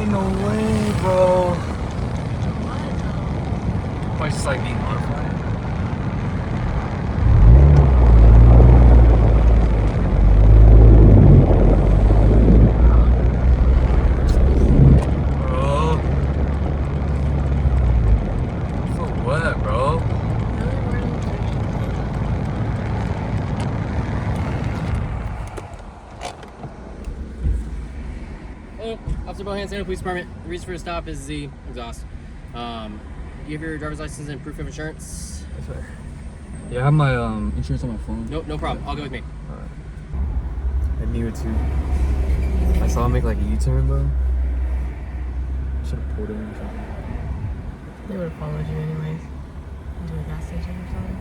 Ain't no way, bro. Why it's just like being modified? Bro. For what, bro? Hello, Officer Bohan, Santa Police Department. The reason for the stop is the exhaust. You have your driver's license and proof of insurance? That's right. Yeah, I have my insurance on my phone. No problem. I'll go with me. Alright. I knew it too. I saw him make like a U-turn, bro. Should have pulled in or something. They would have followed you anyways. Into a gas station or something.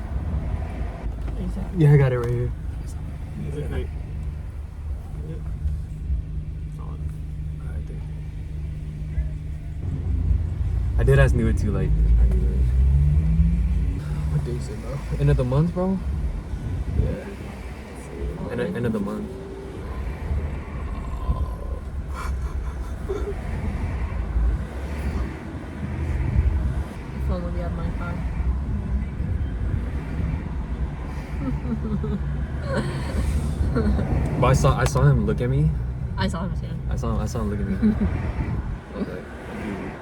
What you said? Yeah, I got it right here. Okay. Alright, thank you. I did ask Nua too, like, what day is it, bro? End of the month, bro? Yeah. End of the month. Your phone will be out of my car. But I saw him look at me. I saw him too. I saw him look at me. I was like, dude,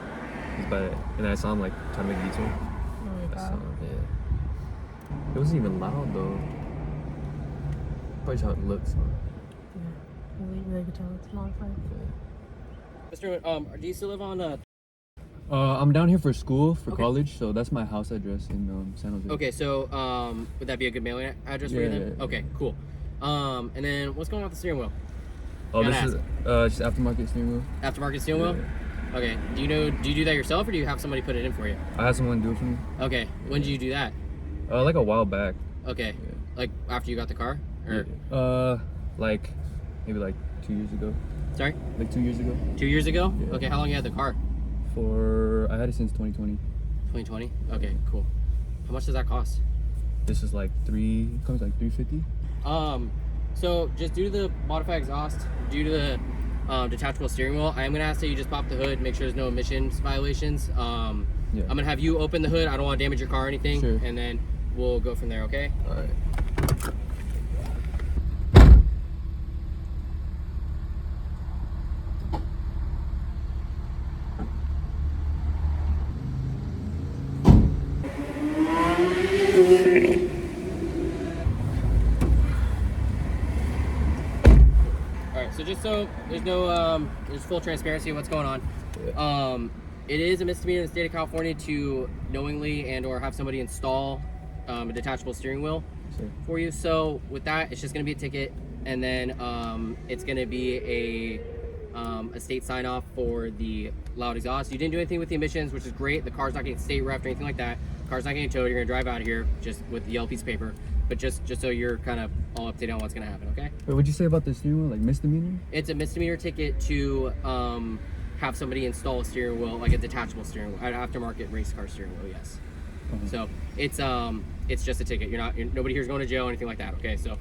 he's bad. And then I saw him like trying to make a U-turn. Oh my I saw god. him, yeah. It wasn't even loud though. Probably how it looks. Huh? Yeah. Really could tell it's modified. Mr. Do you still live on I'm down here for school, for Okay. college, so that's my house address in San Jose. Okay, so would that be a good mailing address for you then? Yeah. Okay, cool. And then what's going on with the steering wheel? Oh, Gotta this is just aftermarket steering wheel. Aftermarket steering wheel? Yeah. Okay. Do you do that yourself or do you have somebody put it in for you? I had someone do it for me. Okay. When did you do that? Like a while back. Okay. Yeah. Like after you got the car? Or Like maybe like 2 years ago. sorry? Like 2 years ago. 2 years ago? Yeah. Okay, how long you had the car? I had it since 2020. 2020? Okay, cool. How much does that cost? This is like comes like 350. So just due to the modified exhaust, due to the detachable steering wheel, I am gonna ask that you just pop the hood, make sure there's no emissions violations. Yeah. I'm gonna have you open the hood. I don't want to damage your car or anything. Sure. And then we'll go from there, okay? All right. Alright, so just so there's no there's full transparency of what's going on. Yeah. It is a misdemeanor in the state of California to knowingly and or have somebody install a detachable steering wheel Sure. for you. So with that, it's just gonna be a ticket, and then it's gonna be a state sign off for the loud exhaust. You didn't do anything with the emissions, which is great. The car's not getting state ref or anything like that. The car's not getting towed. You're gonna drive out of here just with the yellow piece of paper. But just so you're kind of all up to date on what's gonna happen, okay? Wait, what'd you say about the steering wheel? Like misdemeanor? It's a misdemeanor ticket to have somebody install a steering wheel, like a detachable steering wheel, an aftermarket race car steering wheel. Yes. So it's just a ticket. Nobody here's going to jail or anything like that. Okay. So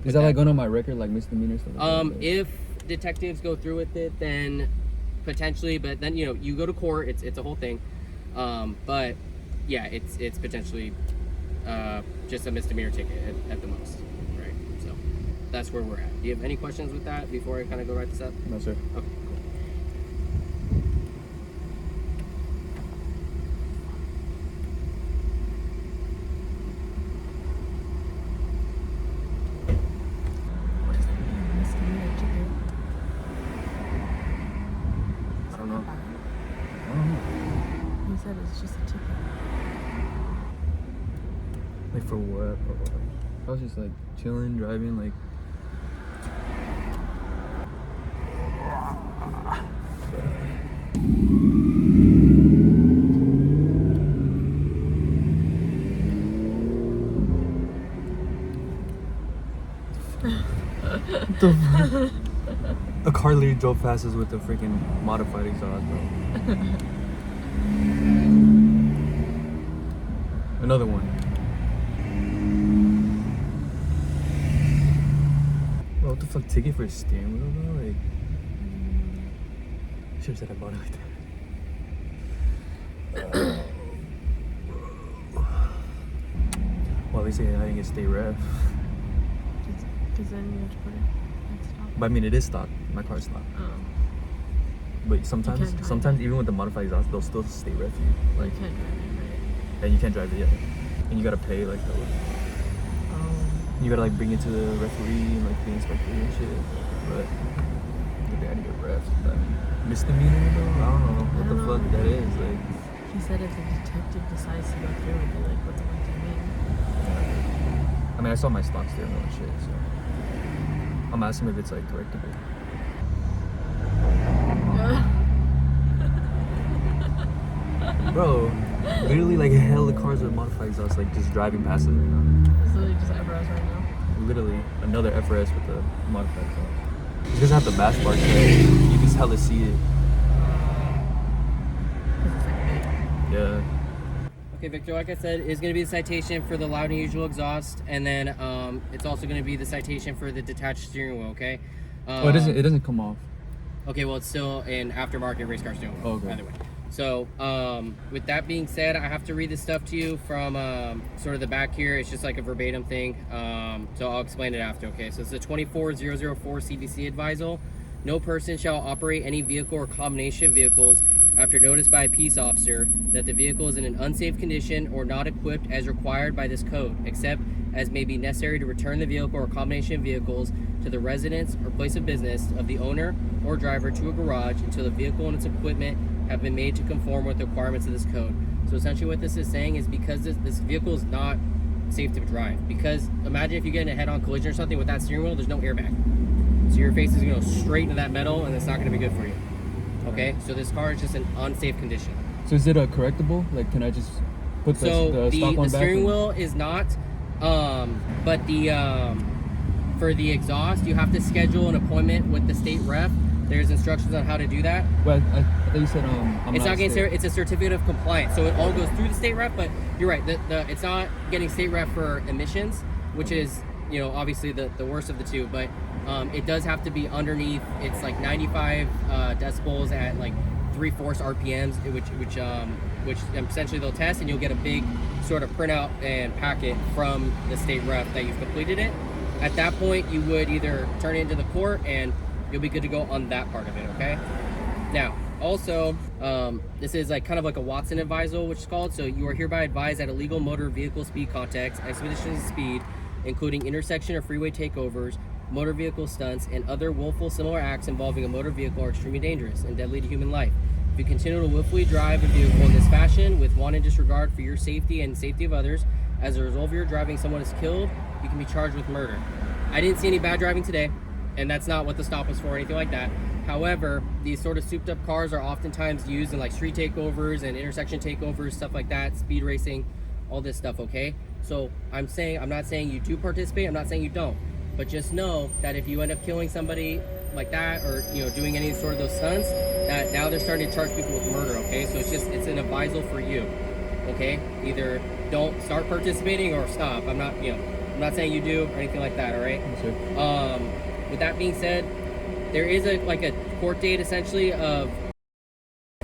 Is that like going on my record, like misdemeanor stuff? Like that? if detectives go through with it, then potentially, but then you go to court. It's a whole thing. But yeah, it's potentially just a misdemeanor ticket at the most, right? So that's where we're at. Do you have any questions with that before I kind of go write this up? No, sir. Okay. What does that mean? Misdemeanor ticket? I don't know. I don't know. He said it's just a ticket. Like for what? I was just like chilling, driving, like. What the fuck? A car literally drove past us with a freaking modified exhaust, bro. Another one. Bro, what the fuck? Ticket for a steering wheel, bro? Like, should have said I bought it like that. Well, at least I didn't get state ref. Because then you have to put it at stop. But I mean, it is stock. My car's stock. Oh. But sometimes, can't drive it. even with the modified exhaust, they'll still state ref you. Like, You can't drive it, right? and you can't drive it yet. And you gotta pay like the. Oh. You gotta like bring it to the referee and like the inspector and shit. But maybe I need a ref. But misdemeanor though? I don't know what the fuck that is. Like, He said if the detective decides to go through, it'd be like, what the fuck do you mean? I mean, I saw my stock steering wheel and shit, so I'm asking if it's like correctable. Bro, literally like hella cars with modified exhaust, like just driving past it right now. It's literally just FRS right now. Literally another FRS with the modified exhaust. It's because I have the bash bar today. You can hella see it. Yeah. Okay, Victor, like I said, is going to be the citation for the loud and unusual exhaust, and then it's also going to be the citation for the detached steering wheel, okay? Oh, it doesn't come off. Okay, well, it's still an aftermarket race car steering wheel, Okay. either way. So, with that being said, I have to read this stuff to you from sort of the back here. It's just like a verbatim thing, so I'll explain it after, okay? So it's the 24004 CBC advisal. No person shall operate any vehicle or combination of vehicles after notice by a peace officer that the vehicle is in an unsafe condition or not equipped as required by this code, except as may be necessary to return the vehicle or combination of vehicles to the residence or place of business of the owner or driver to a garage until the vehicle and its equipment have been made to conform with the requirements of this code. So essentially what this is saying is because this vehicle is not safe to drive, because imagine if you get in a head-on collision or something with that steering wheel, there's no airbag. So your face is going to go straight into that metal and it's not going to be good for you. Okay, so this car is just in unsafe condition. So is it a correctable? Like, can I just put the stock one the back? steering wheel is not, but for the exhaust, you have to schedule an appointment with the state ref. There's instructions on how to do that. Well, I thought you said It's not getting it's a certificate of compliance, so it all goes through the state ref. But you're right, it's not getting state ref for emissions, which is obviously the worst of the two. But it does have to be underneath. It's like 95 decibels at like 3/4 RPMs, which essentially they'll test, and you'll get a big sort of printout and packet from the state ref that you've completed it. At that point, you would either turn it into the court and you'll be good to go on that part of it, okay? Now, also, this is like kind of like a Watson advisal, which is called. So you are hereby advised that illegal motor vehicle speed contacts, expeditions of speed, including intersection or freeway takeovers, motor vehicle stunts, and other willful similar acts involving a motor vehicle are extremely dangerous and deadly to human life. If you continue to willfully drive a vehicle in this fashion with wanton disregard for your safety and safety of others, as a result of your driving, someone is killed, you can be charged with murder. I didn't see any bad driving today, and that's not what the stop was for or anything like that. However, these sort of souped up cars are oftentimes used in like street takeovers and intersection takeovers, stuff like that, speed racing, all this stuff, okay? So I'm not saying you do participate, I'm not saying you don't, but just know that if you end up killing somebody like that or doing any sort of those stunts, that now they're starting to charge people with murder, okay? So it's an advisal for you, okay? Either don't start participating or stop. I'm not saying you do or anything like that, all right? Yes, With that being said, there is a court date essentially of,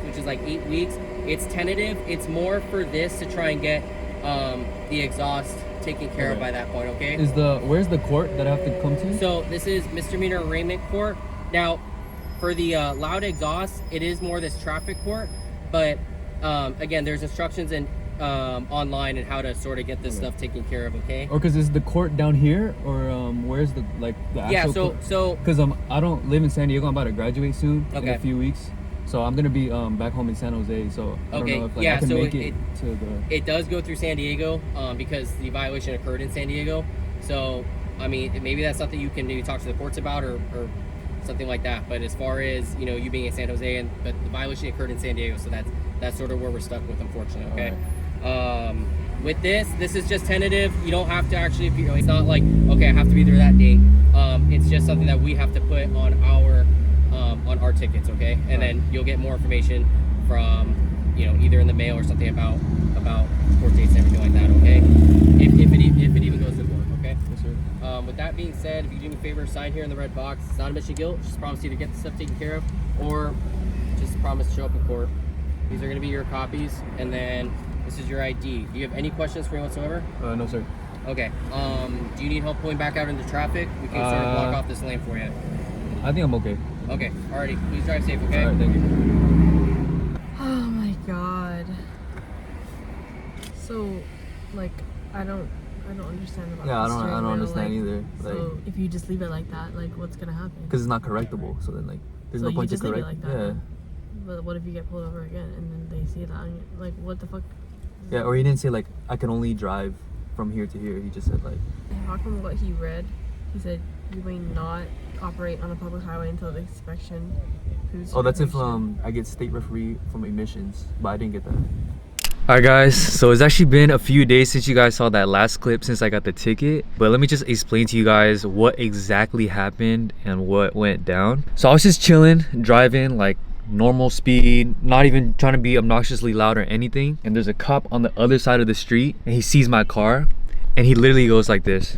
which is like 8 weeks. It's tentative. It's more for this to try and get the exhaust taken care of by that point, okay? Where's the court that I have to come to? So this is misdemeanor arraignment court. Now, for the loud exhaust, it is more this traffic court, but again, there's instructions in online and how to sort of get this stuff taken care of, okay? Or because is the court down here, or where's the actual court? so because I don't live in San Diego. I'm about to graduate soon in a few weeks, so I'm gonna be back home in San Jose. So I don't know if I can make it to the. It does go through San Diego because the violation occurred in San Diego. So I mean, maybe that's something you can maybe talk to the courts about or something like that. But as far as you being in San Jose, but the violation occurred in San Diego, so that's sort of where we're stuck with, unfortunately. Okay. Right. With this is just tentative. You don't have to actually, it's not like, okay, I have to be there that date. It's just something that we have to put on our tickets, okay? And then you'll get more information from, either in the mail or something about court dates and everything like that, okay? If it even goes to court, okay? Yes, sir. With that being said, if you do me a favor, sign here in the red box. It's not a mission of guilt. Just promise you to get the stuff taken care of, or just promise to show up in court. These are going to be your copies, and then this is your ID. Do you have any questions for me whatsoever? No, sir. Okay. Do you need help pulling back out into traffic? We can sort of block off this lane for you. I think I'm okay. Okay. Alrighty. Please drive safe. Okay. All right, thank you. Oh my god. So, like, I don't understand about. Yeah, I the don't steering wheel, understand like, either. So Like, if you just leave it like that, like, what's gonna happen? because it's not correctable. So then, like, there's So no you point to just leave it correct. like that, Yeah. huh? But what if you get pulled over again and then they see that? On you? Like, what the fuck? Yeah, or he didn't say like I can only drive from here to here. He just said like. How come what he read? He said you may not operate on a public highway until the inspection. Oh, that's if I get state referee from emissions, but I didn't get that. Alright guys, so it's actually been a few days since you guys saw that last clip since I got the ticket, but let me just explain to you guys what exactly happened and what went down. So I was just chilling, driving like normal speed, not even trying to be obnoxiously loud or anything, and there's a cop on the other side of the street and he sees my car and he literally goes like this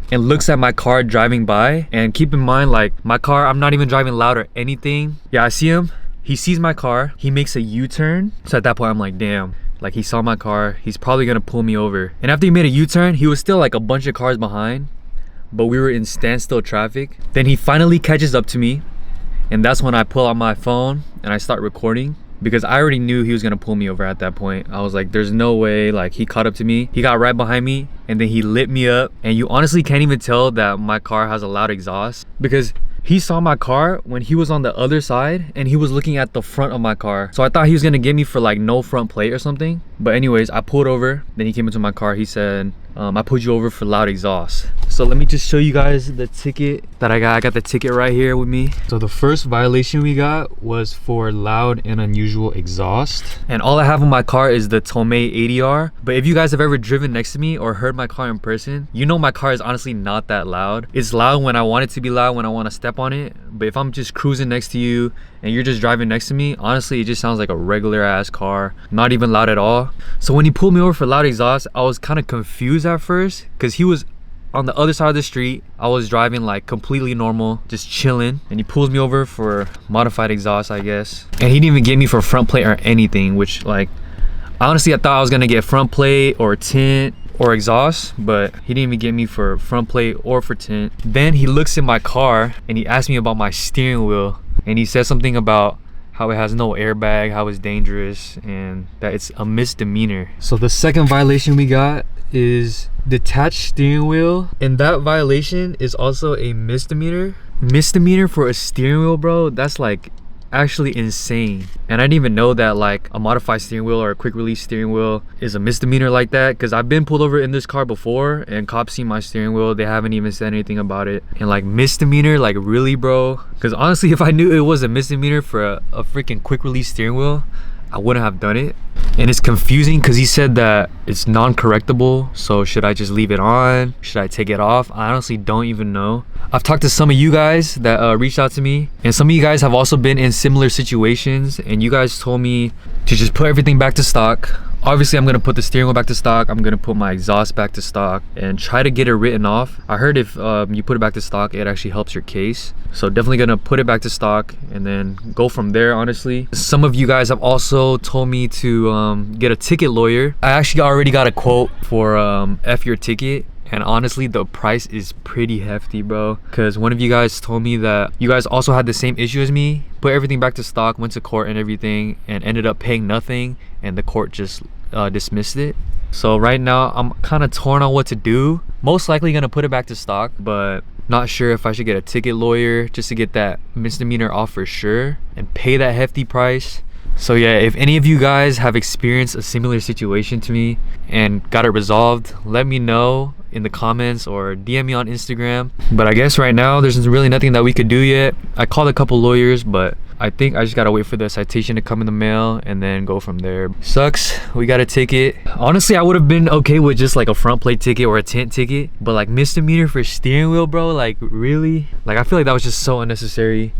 and looks at my car driving by. And keep in mind, like, my car, I'm not even driving loud or anything. Yeah, I see him. He sees my car, he makes a U-turn. So at that point I'm like, damn, like, he saw my car, he's probably gonna pull me over. And after he made a U-turn, he was still like a bunch of cars behind, but we were in standstill traffic. Then he finally catches up to me, and that's when I pull out my phone and I start recording, because I already knew he was gonna pull me over at that point. I was like, there's no way. Like, he caught up to me, he got right behind me, and then he lit me up. And you honestly can't even tell that my car has a loud exhaust, because he saw my car when he was on the other side and he was looking at the front of my car. So I thought he was gonna get me for like no front plate or something. But anyways, I pulled over, then he came into my car. He said, I pulled you over for loud exhaust. So let me just show you guys the ticket that I got. I got the ticket right here with me. So the first violation we got was for loud and unusual exhaust. And all I have on my car is the Tomei 80R. But if you guys have ever driven next to me or heard my car in person, you know my car is honestly not that loud. It's loud when I want it to be loud, when I want to step on it. But if I'm just cruising next to you and you're just driving next to me, honestly, it just sounds like a regular ass car, not even loud at all. So when he pulled me over for loud exhaust, I was kind of confused at first, because he was on the other side of the street. I was driving like completely normal, just chilling, and he pulls me over for modified exhaust, I guess. And he didn't even get me for front plate or anything, which, like, honestly, I thought I was gonna get front plate or tint or exhaust, but he didn't even get me for front plate or for tint. Then he looks in my car and he asked me about my steering wheel, and he said something about how it has no airbag, how it's dangerous, and that it's a misdemeanor. So the second violation we got is detached steering wheel, and that violation is also a misdemeanor. Misdemeanor for a steering wheel, bro, that's like actually insane. And I didn't even know that like a modified steering wheel or a quick release steering wheel is a misdemeanor like that, because I've been pulled over in this car before and cops see my steering wheel, they haven't even said anything about it. And like, misdemeanor, like, really, bro? Because honestly, if I knew it was a misdemeanor for a freaking quick release steering wheel, I wouldn't have done it. And it's confusing because he said that it's non-correctable. So should I just leave it on? Should I take it off? I honestly don't even know. I've talked to some of you guys that reached out to me, and some of you guys have also been in similar situations, and you guys told me to just put everything back to stock. Obviously, I'm gonna put the steering wheel back to stock. I'm gonna put my exhaust back to stock and try to get it written off. I heard if you put it back to stock, it actually helps your case. So definitely gonna put it back to stock and then go from there, honestly. Some of you guys have also told me to get a ticket lawyer. I actually already got a quote for F your ticket. And honestly, the price is pretty hefty, bro. Because one of you guys told me that you guys also had the same issue as me, put everything back to stock, went to court and everything, and ended up paying nothing, and the court just dismissed it. So right now, I'm kind of torn on what to do. Most likely gonna put it back to stock, but not sure if I should get a ticket lawyer just to get that misdemeanor off for sure and pay that hefty price. So yeah, if any of you guys have experienced a similar situation to me and got it resolved, let me know in the comments or DM me on Instagram. But I guess right now there's really nothing that we could do yet. I called a couple lawyers, but I think I just gotta wait for the citation to come in the mail and then go from there. Sucks, we got a ticket. Honestly, I would have been okay with just like a front plate ticket or a tint ticket, but like misdemeanor for steering wheel, bro, like really? Like, I feel like that was just so unnecessary.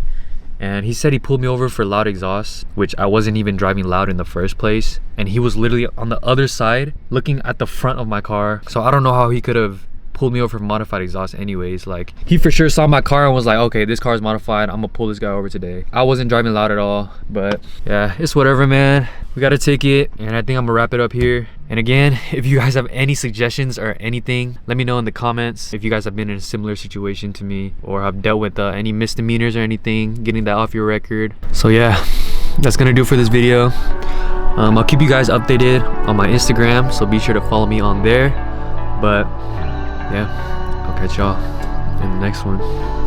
And he said he pulled me over for loud exhaust, which I wasn't even driving loud in the first place. And he was literally on the other side looking at the front of my car. So I don't know how he could have pulled me over for modified exhaust anyways. Like, he for sure saw my car and was like, okay, this car is modified, I'm gonna pull this guy over today. I wasn't driving loud at all, but yeah, it's whatever, man. We got a ticket, and I think I'm gonna wrap it up here. And again, if you guys have any suggestions or anything, let me know in the comments. If you guys have been in a similar situation to me or have dealt with any misdemeanors or anything, getting that off your record. So yeah, that's gonna do it for this video. I'll keep you guys updated on my Instagram, so be sure to follow me on there. But yeah, I'll catch y'all in the next one.